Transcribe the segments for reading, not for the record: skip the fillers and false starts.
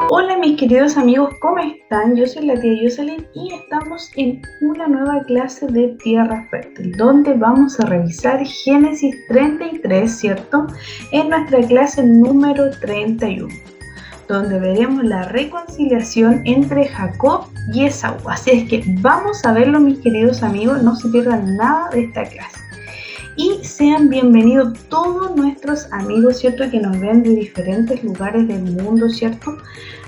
Hola mis queridos amigos, ¿cómo están? Yo soy la tía Jocelyn y estamos en una nueva clase de Tierra Fértil, donde vamos a revisar Génesis 33, ¿cierto? En nuestra clase número 31, donde veremos la reconciliación entre Jacob y Esaú. Así es que vamos a verlo mis queridos amigos, no se pierdan nada de esta clase. Y sean bienvenidos todos nuestros amigos, ¿cierto? Que nos ven de diferentes lugares del mundo, ¿cierto?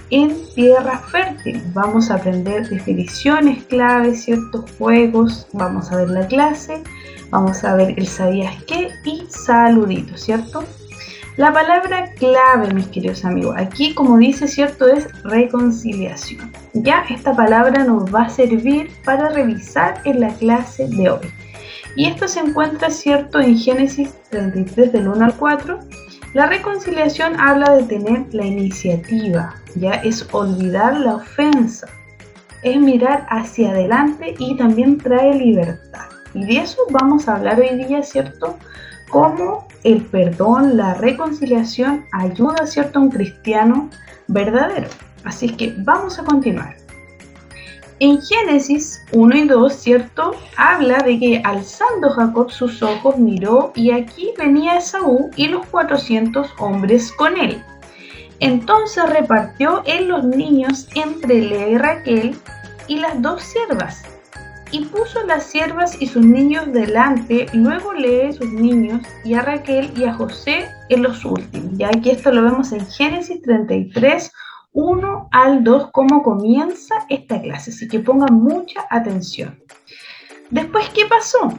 En Tierra Fértil vamos a aprender definiciones claves, ciertos juegos, vamos a ver la clase, vamos a ver el sabías qué y saluditos, ¿cierto? La palabra clave, mis queridos amigos, aquí como dice, ¿cierto? Es reconciliación. Ya esta palabra nos va a servir para revisar en la clase de hoy. Y esto se encuentra, ¿cierto? En Génesis 33 del 1 al 4. La reconciliación habla de tener la iniciativa, ya es olvidar la ofensa, es mirar hacia adelante y también trae libertad. Y de eso vamos a hablar hoy día, ¿cierto? Cómo el perdón, la reconciliación ayuda, ¿cierto? A un cristiano verdadero. Así es que vamos a continuar. En Génesis 1 y 2, ¿cierto? Habla de que alzando Jacob sus ojos miró y aquí venía Esaú y los 400 hombres con él. Entonces repartió él los niños entre Lea y Raquel y las dos siervas. Y puso las siervas y sus niños delante, luego Lea y sus niños, y a Raquel y a José en los últimos. Ya aquí esto lo vemos en Génesis 33, 1 al 2, cómo comienza esta clase, así que pongan mucha atención. Después, ¿qué pasó?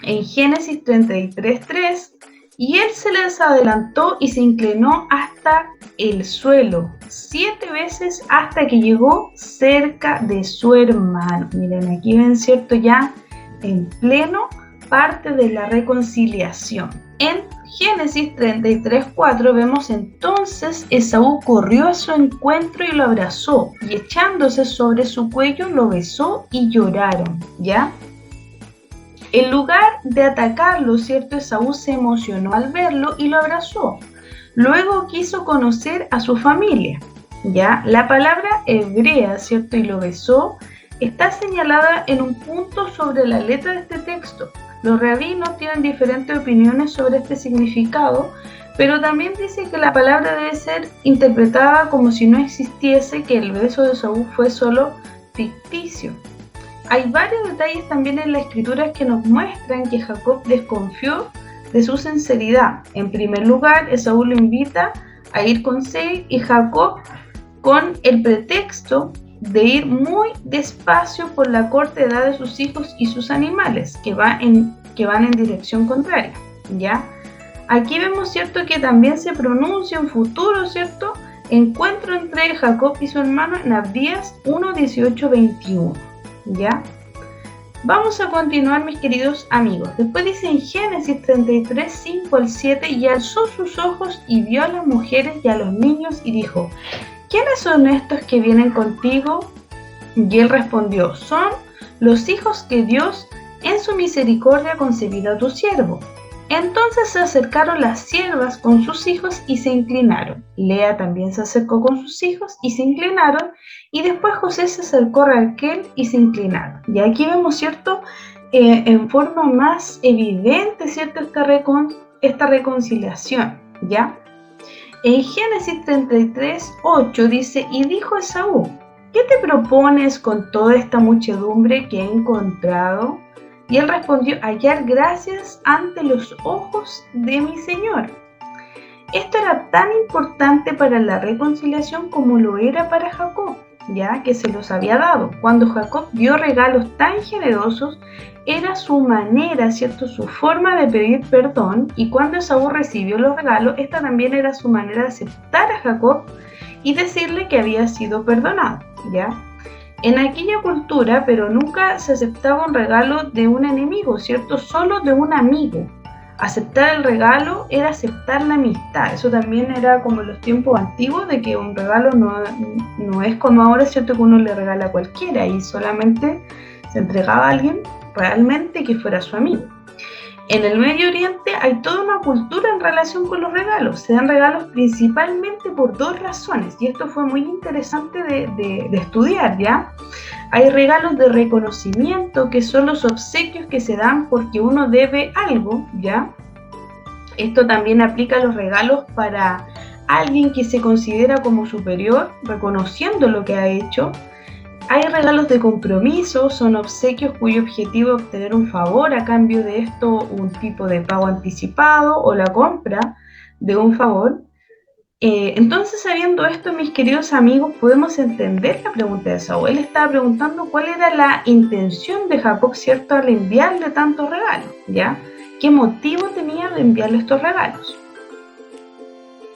En Génesis 33, 3, y él se les adelantó y se inclinó hasta el suelo 7 veces hasta que llegó cerca de su hermano. Miren, aquí ven, ¿cierto? Ya en pleno parte de la reconciliación. En Génesis 33, 4 vemos entonces Esaú corrió a su encuentro y lo abrazó, y echándose sobre su cuello lo besó y lloraron, ¿ya? En lugar de atacarlo, ¿cierto? Esaú se emocionó al verlo y lo abrazó. Luego quiso conocer a su familia, ¿ya? La palabra hebrea, ¿cierto? Y lo besó, está señalada en un punto sobre la letra de este texto. Los rabinos tienen diferentes opiniones sobre este significado, pero también dice que la palabra debe ser interpretada como si no existiese, que el beso de Esaú fue solo ficticio. Hay varios detalles también en la escritura que nos muestran que Jacob desconfió de su sinceridad. En primer lugar, Esaú lo invita a ir con Seir y Jacob con el pretexto de ir muy despacio por la corta edad de sus hijos y sus animales, que van en dirección contraria, ¿ya? Aquí vemos, ¿cierto?, que también se pronuncia en futuro, ¿cierto?, encuentro entre Jacob y su hermano en Abdías 1, 18, 21, ¿ya? Vamos a continuar, mis queridos amigos. Después dice en Génesis 33, 5 al 7, y alzó sus ojos y vio a las mujeres y a los niños y dijo, ¿quiénes son estos que vienen contigo? Y él respondió, son los hijos que Dios en su misericordia ha concedido a tu siervo. Entonces se acercaron las siervas con sus hijos y se inclinaron. Lea también se acercó con sus hijos y se inclinaron. Y después José se acercó a Raquel y se inclinaron. Y aquí vemos, ¿cierto? En forma más evidente, ¿cierto? Esta reconciliación, ¿ya? En Génesis 33, 8 dice, y dijo Esaú, ¿qué te propones con toda esta muchedumbre que he encontrado? Y él respondió, hallar gracias ante los ojos de mi Señor. Esto era tan importante para la reconciliación como lo era para Jacob, ya que se los había dado. Cuando Jacob dio regalos tan generosos, era su manera, ¿cierto?, su forma de pedir perdón, y cuando Esaú recibió los regalos, esta también era su manera de aceptar a Jacob y decirle que había sido perdonado, ¿ya? En aquella cultura, pero nunca se aceptaba un regalo de un enemigo, ¿cierto? Solo de un amigo. Aceptar el regalo era aceptar la amistad. Eso también era como en los tiempos antiguos, de que un regalo no es como ahora, ¿cierto?, que uno le regala a cualquiera y solamente se entregaba a alguien realmente que fuera su amigo. En el Medio Oriente hay toda una cultura en relación con los regalos. Se dan regalos principalmente por dos razones, y esto fue muy interesante de estudiar, ¿ya? Hay regalos de reconocimiento, que son los obsequios que se dan porque uno debe algo, ¿ya? Esto también aplica a los regalos para alguien que se considera como superior, reconociendo lo que ha hecho. Hay regalos de compromiso, son obsequios cuyo objetivo es obtener un favor a cambio de esto, un tipo de pago anticipado o la compra de un favor. Entonces, sabiendo esto, mis queridos amigos, podemos entender la pregunta de Saúl. Él estaba preguntando cuál era la intención de Jacob, ¿cierto?, al enviarle tantos regalos, ¿ya? ¿Qué motivo tenía de enviarle estos regalos?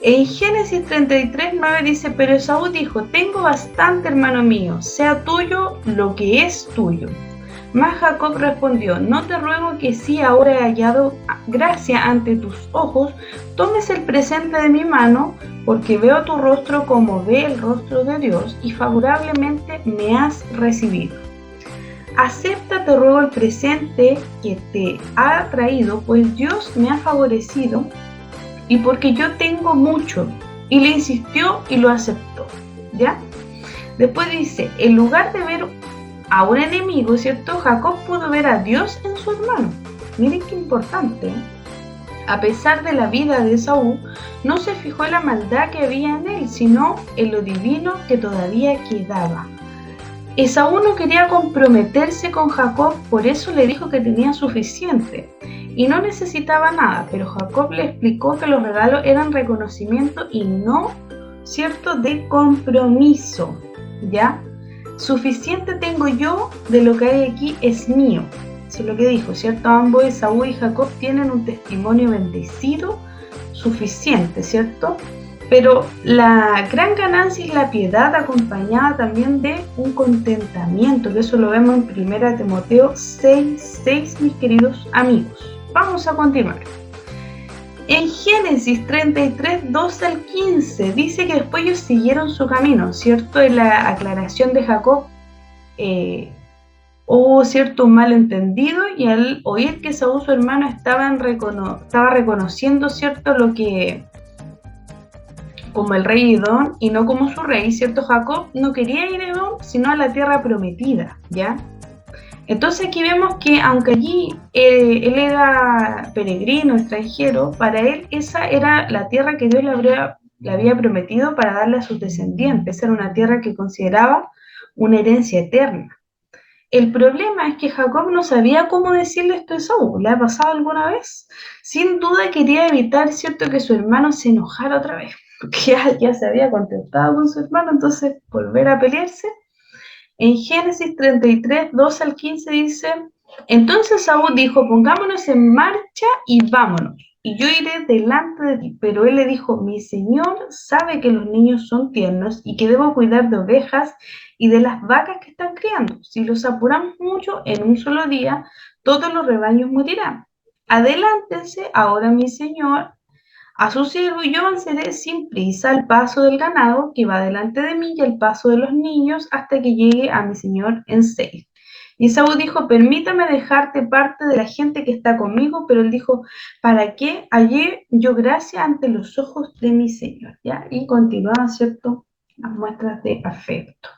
En Génesis 33:9 dice, pero Esaú dijo, tengo bastante, hermano mío, sea tuyo lo que es tuyo. Mas Jacob respondió, no te ruego que si ahora he hallado gracia ante tus ojos, tomes el presente de mi mano, porque veo tu rostro como ve el rostro de Dios, y favorablemente me has recibido. Acepta, te ruego, el presente que te ha traído, pues Dios me ha favorecido, y porque yo tengo mucho. Y le insistió y lo aceptó, ¿ya? Después dice, en lugar de ver a un enemigo, ¿cierto?, Jacob pudo ver a Dios en su hermano. Miren qué importante, ¿eh? A pesar de la vida de Esaú, no se fijó en la maldad que había en él, sino en lo divino que todavía quedaba. Esaú no quería comprometerse con Jacob, por eso le dijo que tenía suficiente y no necesitaba nada, pero Jacob le explicó que los regalos eran reconocimiento y no, ¿cierto?, de compromiso, ¿ya? Suficiente tengo yo, de lo que hay aquí es mío. Eso es lo que dijo, ¿cierto? Ambos, Esaú y Jacob, tienen un testimonio bendecido suficiente, ¿cierto? Pero la gran ganancia es la piedad, acompañada también de un contentamiento, que eso lo vemos en 1 Timoteo 6:6, mis queridos amigos. Vamos a continuar. En Génesis 33:12 al 15 dice que después ellos siguieron su camino, ¿cierto? En la aclaración de Jacob hubo cierto malentendido, y al oír que Saúl, su hermano, estaba reconociendo, ¿cierto?, lo que como el rey Edom y no como su rey, ¿cierto? Jacob no quería ir a Edom, sino a la tierra prometida, ¿ya? Entonces aquí vemos que aunque allí él era peregrino, extranjero, para él esa era la tierra que Dios le había prometido para darle a sus descendientes. Era una tierra que consideraba una herencia eterna. El problema es que Jacob no sabía cómo decirle esto a Esaú. ¿Le ha pasado alguna vez? Sin duda quería evitar, ¿cierto?, que su hermano se enojara otra vez, porque ya se había contentado con su hermano, entonces volver a pelearse. En Génesis 33:12 al 15 dice, entonces Saúl dijo, pongámonos en marcha y vámonos, y yo iré delante de ti. Pero él le dijo, mi señor sabe que los niños son tiernos y que debo cuidar de ovejas y de las vacas que están criando. Si los apuramos mucho, en un solo día, todos los rebaños morirán. Adelántense ahora, mi señor, a su siervo, y yo avanzaré sin prisa al paso del ganado que va delante de mí y al paso de los niños hasta que llegue a mi señor en Seir. Y Esaú dijo, permítame dejarte parte de la gente que está conmigo, pero él dijo, ¿para qué hallé yo gracia ante los ojos de mi señor? ¿Ya? Y continuaban, ¿cierto?, las muestras de afecto.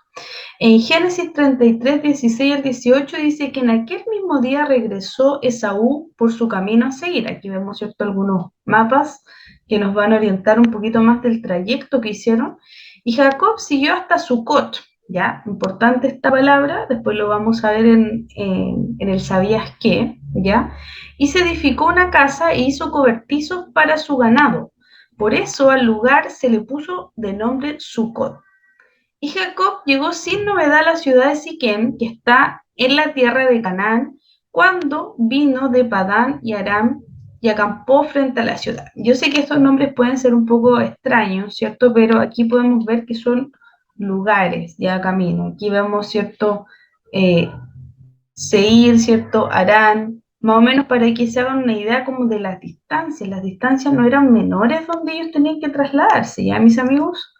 En Génesis 33:16 al 18 dice que en aquel mismo día regresó Esaú por su camino a Seir. Aquí vemos, ¿cierto?, algunos mapas que nos van a orientar un poquito más del trayecto que hicieron. Y Jacob siguió hasta Sucot, ¿ya? Importante esta palabra, después lo vamos a ver en el ¿sabías qué?, ¿ya? Y se edificó una casa e hizo cobertizos para su ganado. Por eso al lugar se le puso de nombre Sucot. Y Jacob llegó sin novedad a la ciudad de Siquem, que está en la tierra de Canaán, cuando vino de Padán y Aram y acampó frente a la ciudad. Yo sé que estos nombres pueden ser un poco extraños, ¿cierto? Pero aquí podemos ver que son lugares, ya camino. Aquí vemos, ¿cierto?, Seir, ¿cierto?, Arán, más o menos para que se hagan una idea como de las distancias. Las distancias no eran menores donde ellos tenían que trasladarse, ¿ya, mis amigos?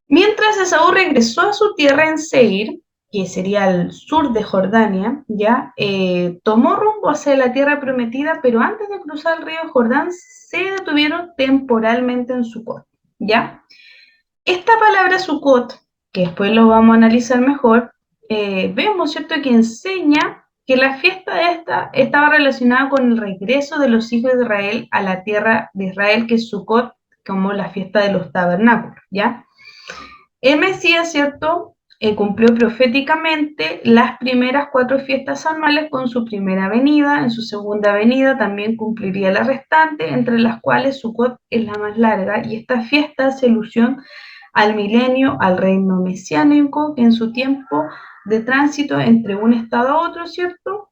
Mientras Esaú regresó a su tierra en Seir, que sería al sur de Jordania, ya tomó rumbo hacia la tierra prometida, pero antes de cruzar el río Jordán se detuvieron temporalmente en Sucot, ¿ya? Esta palabra Sucot, que después lo vamos a analizar mejor, vemos, ¿cierto?, que enseña que la fiesta esta estaba relacionada con el regreso de los hijos de Israel a la tierra de Israel, que es Sucot, como la fiesta de los tabernáculos, ¿ya? El Mesías, ¿cierto?, cumplió proféticamente las primeras 4 fiestas anuales con su primera venida. En su segunda venida también cumpliría la restante, entre las cuales Sucot es la más larga, y esta fiesta hace alusión al milenio, al reino mesiánico, que en su tiempo de tránsito entre un estado a otro, ¿cierto?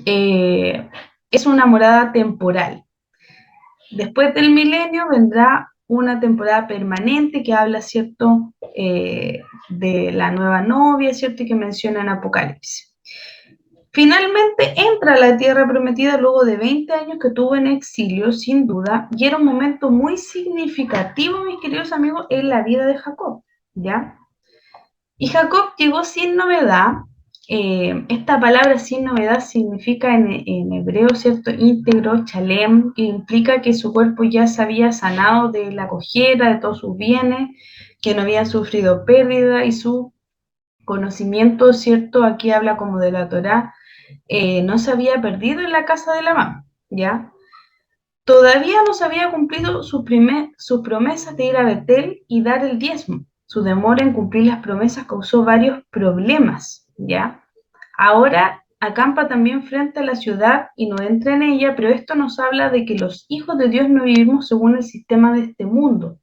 Es una morada temporal. Después del milenio vendrá una temporada permanente que habla, ¿cierto?, de la nueva novia, ¿cierto?, y que menciona en Apocalipsis. Finalmente entra a la tierra prometida luego de 20 años que tuvo en exilio, sin duda, y era un momento muy significativo, mis queridos amigos, en la vida de Jacob, ¿ya? Y Jacob llegó sin novedad. Esta palabra sin novedad significa en hebreo, ¿cierto?, íntegro, chalem, que implica que su cuerpo ya se había sanado de la cojera, de todos sus bienes, que no había sufrido pérdida, y su conocimiento, ¿cierto?, aquí habla como de la Torá, no se había perdido en la casa de la mamá, ¿ya? Todavía no se había cumplido sus promesas de ir a Betel y dar el diezmo. Su demora en cumplir las promesas causó varios problemas, ¿ya? Ahora acampa también frente a la ciudad y no entra en ella, pero esto nos habla de que los hijos de Dios no vivimos según el sistema de este mundo,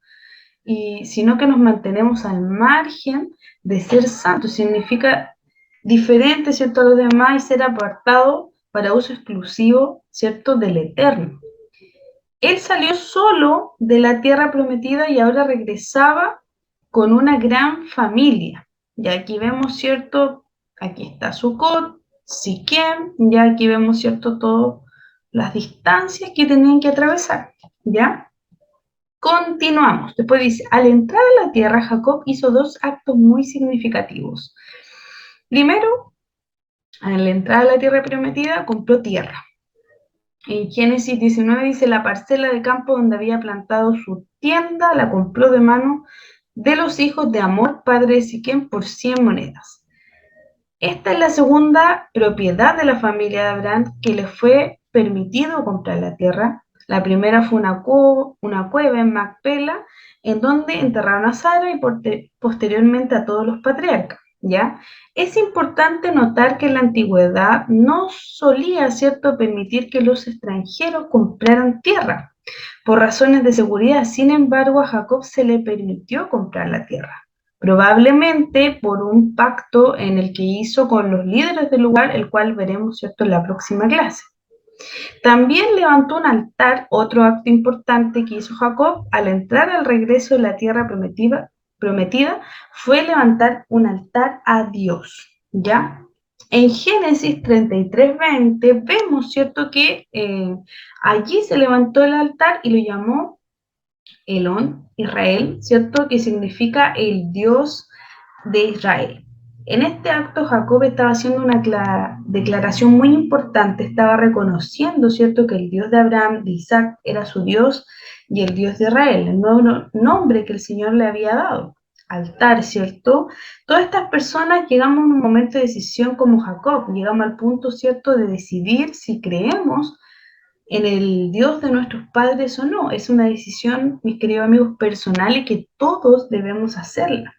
sino que nos mantenemos al margen de ser santos. Significa diferente, ¿cierto?, a los demás, y ser apartado para uso exclusivo, ¿cierto?, del Eterno. Él salió solo de la tierra prometida y ahora regresaba con una gran familia. Y aquí vemos, ¿cierto? Aquí está Sucot, Siquem, ya aquí vemos, ¿cierto?, todas las distancias que tenían que atravesar, ¿ya? Continuamos. Después dice, al entrar a la tierra, Jacob hizo 2 actos muy significativos. Primero, al entrar a la tierra prometida, compró tierra. En Génesis 19 dice, la parcela de campo donde había plantado su tienda la compró de mano de los hijos de Hamor, padre de Siquem, por 100 monedas. Esta es la segunda propiedad de la familia de Abraham que le fue permitido comprar la tierra. La primera fue una cueva en Macpela, en donde enterraron a Sara y posteriormente a todos los patriarcas, ¿ya? Es importante notar que en la antigüedad no solía, ¿cierto?, permitir que los extranjeros compraran tierra por razones de seguridad. Sin embargo, a Jacob se le permitió comprar la tierra, probablemente por un pacto en el que hizo con los líderes del lugar, el cual veremos, ¿cierto?, en la próxima clase. También levantó un altar, otro acto importante que hizo Jacob al entrar al regreso de la tierra prometida fue levantar un altar a Dios, ¿ya? En Génesis 33:20 vemos, ¿cierto?, que allí se levantó el altar y lo llamó Elón, Israel, ¿cierto?, que significa el Dios de Israel. En este acto Jacob estaba haciendo una declaración muy importante, estaba reconociendo, ¿cierto?, que el Dios de Abraham, de Isaac, era su Dios y el Dios de Israel, el nuevo nombre que el Señor le había dado. Altar, ¿cierto? Todas estas personas llegamos a un momento de decisión como Jacob, llegamos al punto, ¿cierto?, de decidir si creemos en el Dios de nuestros padres o no. Es una decisión, mis queridos amigos, personal, y que todos debemos hacerla.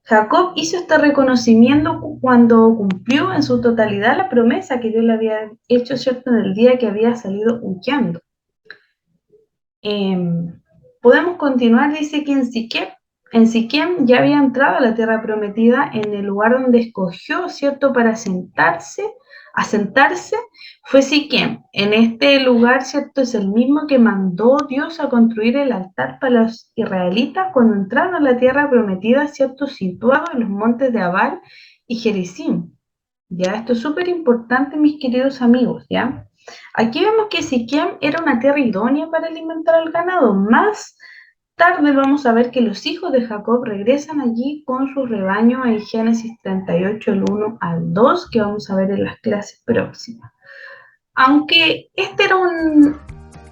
Jacob hizo este reconocimiento cuando cumplió en su totalidad la promesa que Dios le había hecho, ¿cierto?, en el día que había salido huyendo. Podemos continuar, dice que en Siquem ya había entrado a la tierra prometida, en el lugar donde escogió, ¿cierto?, para asentarse, fue Siquem. En este lugar, ¿cierto?, es el mismo que mandó Dios a construir el altar para los israelitas cuando entraron a la tierra prometida, ¿cierto?, situado en los montes de Abal y Gerizim. Ya, esto es súper importante, mis queridos amigos, ¿ya? Aquí vemos que Siquem era una tierra idónea para alimentar al ganado, más tarde vamos a ver que los hijos de Jacob regresan allí con su rebaño en Génesis 38, el 1 al 2, que vamos a ver en las clases próximas. Aunque este era un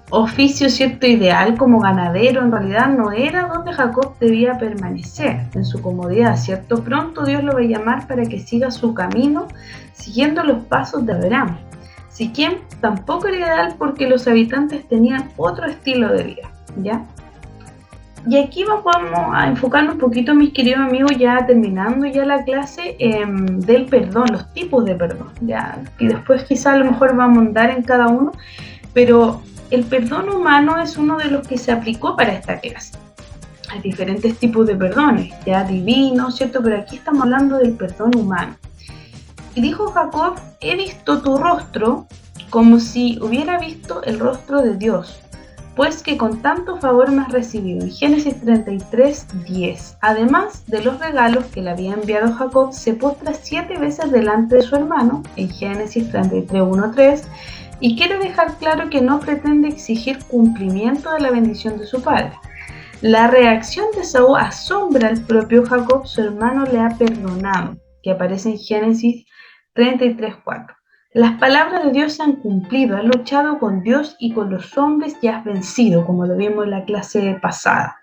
oficio, cierto, ideal como ganadero, en realidad no era donde Jacob debía permanecer, en su comodidad, cierto. Pronto Dios lo va a llamar para que siga su camino, siguiendo los pasos de Abraham. Siquem tampoco era ideal porque los habitantes tenían otro estilo de vida, ¿ya? Y aquí vamos a enfocarnos un poquito, mis queridos amigos, ya terminando ya la clase del perdón, los tipos de perdón, ¿ya? Y después quizá a lo mejor vamos a andar en cada uno, pero el perdón humano es uno de los que se aplicó para esta clase. Hay diferentes tipos de perdones, ya divinos, ¿cierto? Pero aquí estamos hablando del perdón humano. Y dijo Jacob, he visto tu rostro como si hubiera visto el rostro de Dios, pues que con tanto favor me has recibido. En Génesis 33, 10. Además de los regalos que le había enviado Jacob, se postra 7 veces delante de su hermano, en Génesis 33, 1, 3, y quiere dejar claro que no pretende exigir cumplimiento de la bendición de su padre. La reacción de Saúl asombra al propio Jacob, su hermano le ha perdonado, que aparece en Génesis 33, 4. Las palabras de Dios se han cumplido, has luchado con Dios y con los hombres y has vencido, como lo vimos en la clase pasada.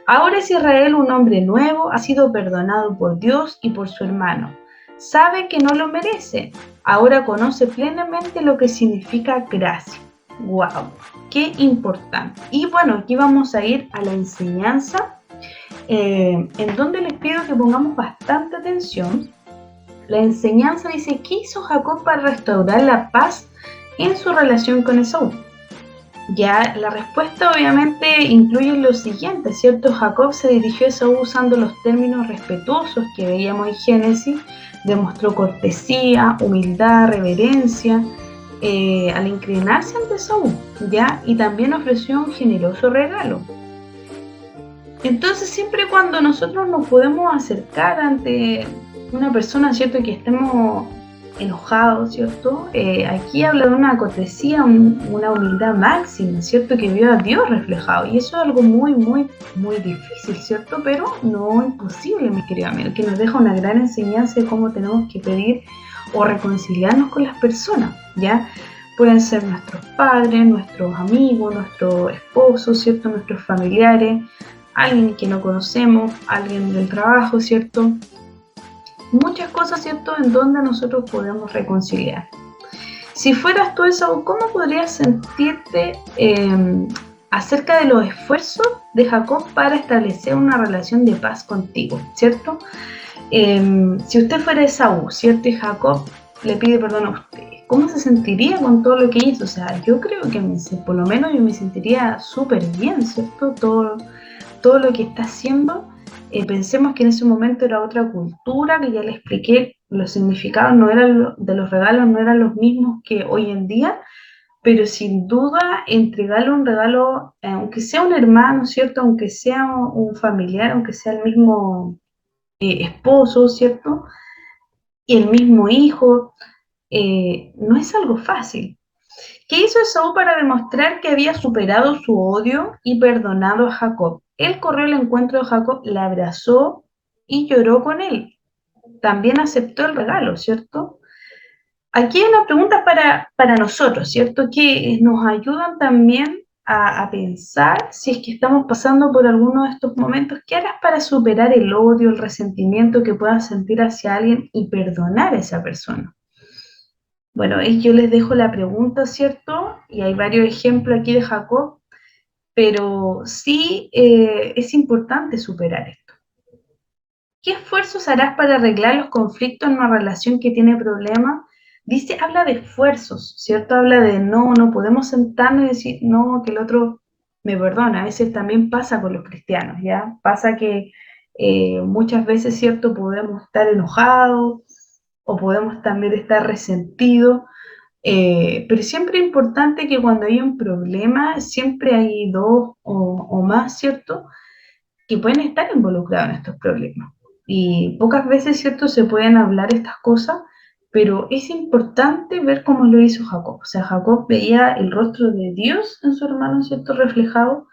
Ahora es Israel un hombre nuevo, ha sido perdonado por Dios y por su hermano. Sabe que no lo merece, ahora conoce plenamente lo que significa gracia. ¡Wow! ¡Qué importante! Y bueno, aquí vamos a ir a la enseñanza, en donde les pido que pongamos bastante atención. La enseñanza dice, ¿qué hizo Jacob para restaurar la paz en su relación con Esaú? Ya la respuesta obviamente incluye lo siguiente, ¿cierto? Jacob se dirigió a Esaú usando los términos respetuosos que veíamos en Génesis, demostró cortesía, humildad, reverencia, al inclinarse ante Esaú, ¿ya? Y también ofreció un generoso regalo. Entonces, siempre cuando nosotros nos podemos acercar ante una persona, ¿cierto?, que estemos enojados, ¿cierto? Aquí habla de una cortesía, una humildad máxima, ¿cierto?, que vio a Dios reflejado. Y eso es algo muy, muy, muy difícil, ¿cierto? Pero no imposible, mi querido amigo, que nos deja una gran enseñanza de cómo tenemos que pedir o reconciliarnos con las personas, ¿ya? Pueden ser nuestros padres, nuestros amigos, nuestros esposos, ¿cierto?, nuestros familiares, alguien que no conocemos, alguien del trabajo, ¿cierto? Muchas cosas, ¿cierto?, en donde nosotros podemos reconciliar. Si fueras tú, Esaú, ¿cómo podrías sentirte acerca de los esfuerzos de Jacob para establecer una relación de paz contigo, ¿cierto? Si usted fuera Esaú, ¿cierto?, y Jacob le pide perdón a usted, ¿cómo se sentiría con todo lo que hizo? O sea, yo creo que por lo menos yo me sentiría súper bien, ¿cierto? Todo lo que está haciendo. Pensemos que en ese momento era otra cultura, que ya le expliqué, los significados no eran de los regalos no eran los mismos que hoy en día, pero sin duda entregarle un regalo, aunque sea un hermano, ¿cierto?, aunque sea un familiar, aunque sea el mismo esposo, ¿cierto?, y el mismo hijo, no es algo fácil. ¿Qué hizo Esaú para demostrar que había superado su odio y perdonado a Jacob? Él corrió al encuentro de Jacob, le abrazó y lloró con él. También aceptó el regalo, ¿cierto? Aquí hay una pregunta para nosotros, ¿cierto? Que nos ayudan también a pensar si es que estamos pasando por alguno de estos momentos. ¿Qué harás para superar el odio, el resentimiento que puedas sentir hacia alguien y perdonar a esa persona? Bueno, yo les dejo la pregunta, ¿cierto? Y hay varios ejemplos aquí de Jacob, pero sí es importante superar esto. ¿Qué esfuerzos harás para arreglar los conflictos en una relación que tiene problemas? Dice, habla de esfuerzos, ¿cierto? Habla de no podemos sentarnos y decir, no, que el otro me perdona. A veces también pasa con los cristianos, ¿ya? Pasa que muchas veces, ¿cierto?, podemos estar enojados o podemos también estar resentidos. Pero siempre es importante que cuando hay un problema, siempre hay dos o más, ¿cierto?, que pueden estar involucrados en estos problemas. Y pocas veces, ¿cierto?, se pueden hablar estas cosas, pero es importante ver cómo lo hizo Jacob. O sea, Jacob veía el rostro de Dios en su hermano, ¿cierto?, reflejado,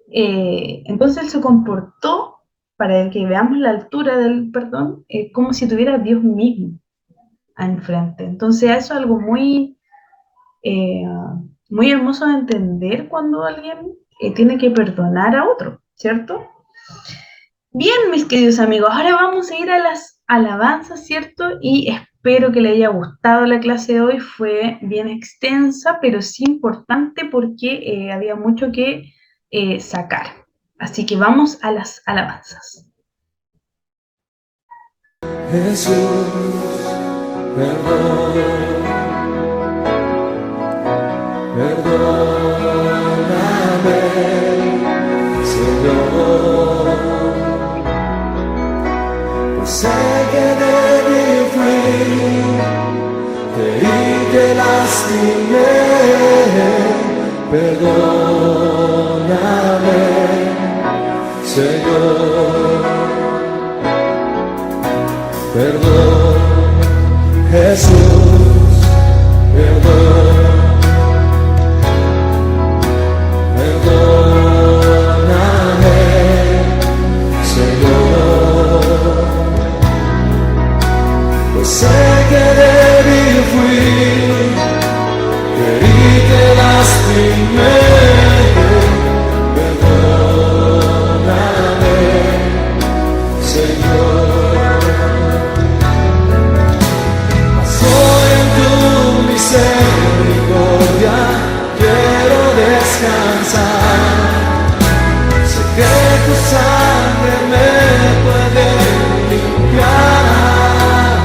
Entonces él se comportó, para que veamos la altura del perdón, como si tuviera a Dios mismo enfrente. Entonces eso es algo eh, muy hermoso de entender cuando alguien tiene que perdonar a otro, ¿cierto? Bien, mis queridos amigos, ahora vamos a ir a las alabanzas, ¿cierto? Y espero que les haya gustado la clase de hoy. Fue bien extensa, pero sí importante porque había mucho que sacar. Así que vamos a las alabanzas. Jesús, perdón, perdóname, Señor, pues sé que débil fui, te herí, te lastimé, perdóname, Señor, perdón, Jesús, perdón. Perdóname, Señor, pues sé que débil fui, que herí, te lastimé, perdóname, Señor, mas hoy en tu misericordia quiero descansar. Sé que tu sangre me puede limpiar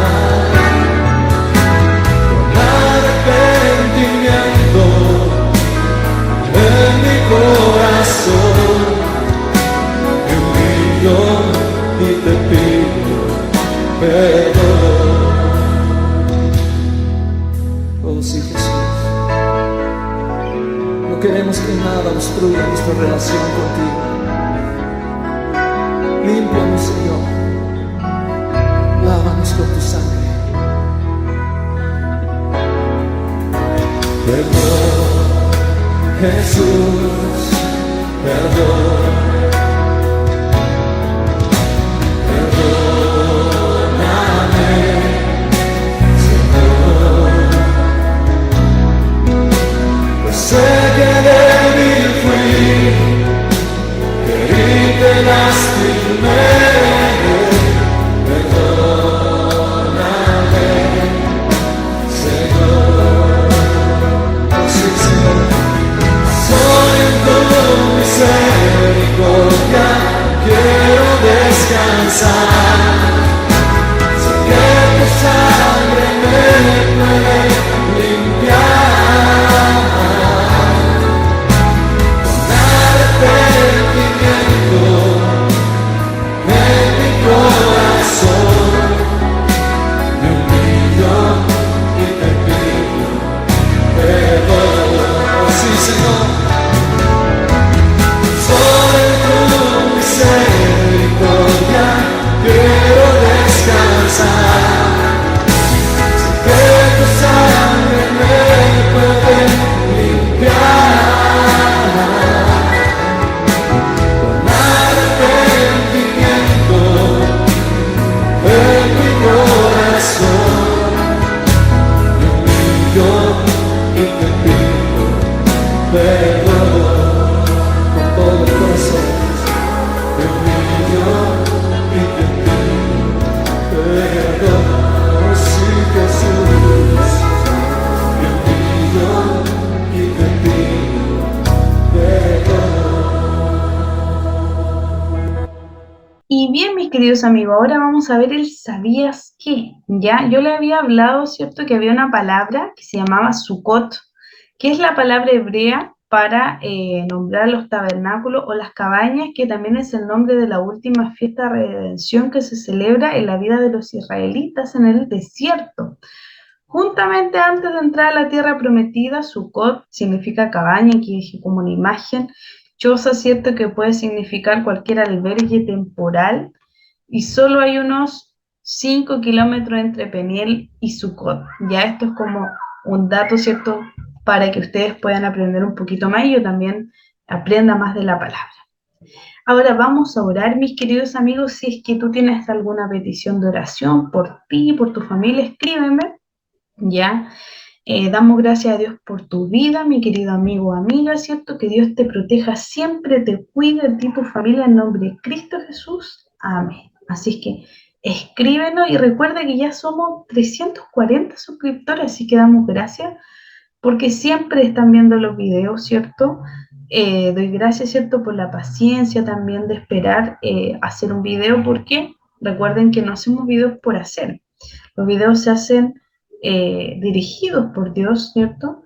con arrepentimiento en mi corazón. Me humillo y te pido perdón. Oh sí, Jesús. No queremos que nada obstruya nuestra relación contigo. Límpianos, Señor. Lávanos con tu sangre. Perdón, Jesús. Perdón. Perdóname, Señor. Pues sé que débil fui, que herí, te lastimé, perdóname, Señor. Oh sí, Señor. Soy en tu misericordia, quiero descansar. Sé que tu sangre me puede limpiar con arrepentimiento en mi corazón. Me humillo y te pido perdón. Oh sí, Señor. Soy tu misericordia, quiero descansar. Sé que tu sangre me puede limpiar con arrepentimiento en mi corazón. Me humillo y te pido perdón. Con todo el corazón me humillo y te pido perdón. Oh sí, Jesús, me humillo y te pido perdón. Y bien, mis queridos amigos, ahora vamos a ver el ¿sabías qué? Ya, yo le había hablado, ¿cierto? Que había una palabra que se llamaba Sukkot, que es la palabra hebrea para nombrar los tabernáculos o las cabañas, que también es el nombre de la última fiesta de redención que se celebra en la vida de los israelitas en el desierto. Juntamente antes de entrar a la tierra prometida, Sukkot significa cabaña, que es como una imagen, choza, cierto, que puede significar cualquier albergue temporal, y solo hay unos 5 kilómetros entre Peniel y Sukkot. Ya esto es como un dato, cierto, para que ustedes puedan aprender un poquito más y yo también aprenda más de la palabra. Ahora vamos a orar, mis queridos amigos. Si es que tú tienes alguna petición de oración por ti, por tu familia, escríbeme, ¿ya? Damos gracias a Dios por tu vida, mi querido amigo o amiga, ¿cierto? Que Dios te proteja siempre, te cuide a ti y tu familia en nombre de Cristo Jesús. Amén. Así es que escríbenos y recuerda que ya somos 340 suscriptores, así que damos gracias porque siempre están viendo los videos, ¿cierto? Doy gracias, ¿cierto? Por la paciencia también de esperar hacer un video, porque recuerden que no hacemos videos por hacer. Los videos se hacen dirigidos por Dios, ¿cierto?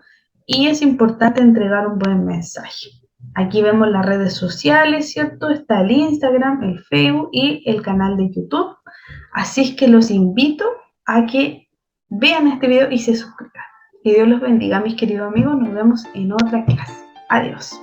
Y es importante entregar un buen mensaje. Aquí vemos las redes sociales, ¿cierto? Está el Instagram, el Facebook y el canal de YouTube. Así es que los invito a que vean este video y se suscriban. Que Dios los bendiga, mis queridos amigos. Nos vemos en otra clase. Adiós.